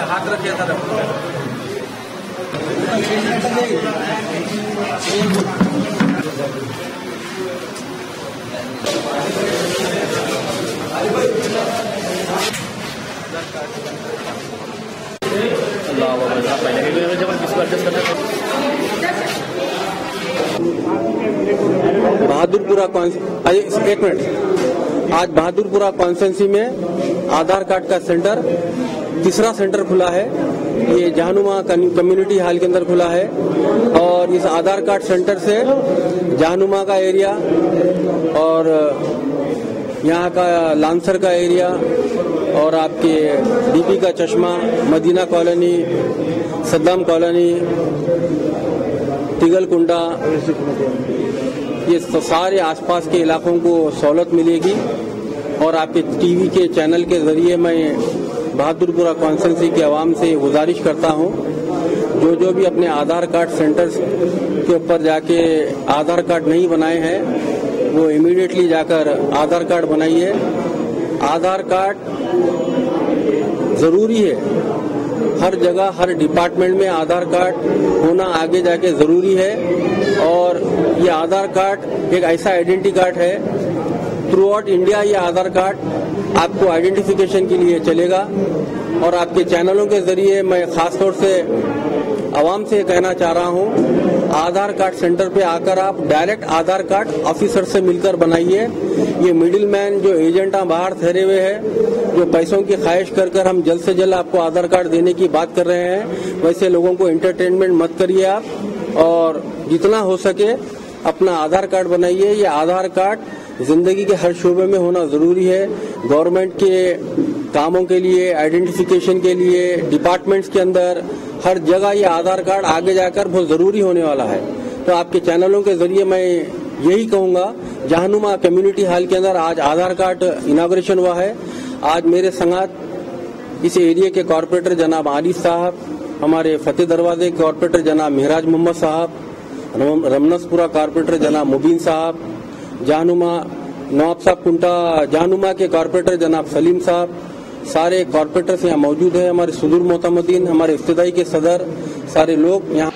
हाथ रखिए तरफ बहादुरपुरा एक मिनट। आज बहादुरपुरा कॉन्स्टिट्यूंसी में आधार कार्ड का सेंटर तीसरा सेंटर खुला है। ये जहानुमा कम्युनिटी हॉल के अंदर खुला है और इस आधार कार्ड सेंटर से जहानुमा का एरिया और यहाँ का लांसर का एरिया और आपके डीपी का चश्मा, मदीना कॉलोनी, सद्दाम कॉलोनी, तिगलकुंडा, ये सारे आसपास के इलाकों को सहूलत मिलेगी। और आपके टीवी के चैनल के जरिए मैं बहादुरपुरा कॉन्स्टिट्यूंसी के आवाम से गुजारिश करता हूं, जो भी अपने आधार कार्ड सेंटर्स के ऊपर जाके आधार कार्ड नहीं बनाए हैं वो इमीडिएटली जाकर आधार कार्ड बनाइए। आधार कार्ड जरूरी है, हर जगह हर डिपार्टमेंट में आधार कार्ड होना आगे जाके जरूरी है। और ये आधार कार्ड एक ऐसा आइडेंटिटी कार्ड है, थ्रू आउट इंडिया ये आधार कार्ड आपको आइडेंटिफिकेशन के लिए चलेगा। और आपके चैनलों के जरिए मैं खासतौर से आवाम से कहना चाह रहा हूं, आधार कार्ड सेंटर पे आकर आप डायरेक्ट आधार कार्ड ऑफिसर से मिलकर बनाइए। ये मिडिल मैन जो एजेंट बाहर ठहरे हुए हैं, जो पैसों की ख्वाहिश कर कर हम जल्द से जल्द आपको आधार कार्ड देने की बात कर रहे हैं, वैसे लोगों को एंटरटेनमेंट मत करिए आप, और जितना हो सके अपना आधार कार्ड बनाइए। ये आधार कार्ड जिंदगी के हर शोबे में होना जरूरी है। गवर्नमेंट के कामों के लिए, आइडेंटिफिकेशन के लिए, डिपार्टमेंट्स के अंदर हर जगह ये आधार कार्ड आगे जाकर बहुत जरूरी होने वाला है। तो आपके चैनलों के जरिए मैं यही कहूंगा, जहानुमा कम्युनिटी हॉल के अंदर आज आधार कार्ड इनॉग्रेशन हुआ है। आज मेरे संगात इस एरिया के कॉर्पोरेटर जनाब आरिफ साहब, हमारे फतेह दरवाजे के कॉर्पोरेटर जनाब महराज मोहम्मद साहब, रमनसपुरा कॉर्पोरेटर जनाब मुबीन साहब, जहानुमा नवाब साहब कुंटा जहानुमा के कॉर्पोरेटर जनाब सलीम साहब, सारे कॉर्पोरेटर्स यहाँ मौजूद है। हमारे सुदूर मोतमदीन, हमारे इफ्तिदाई के सदर, सारे लोग यहाँ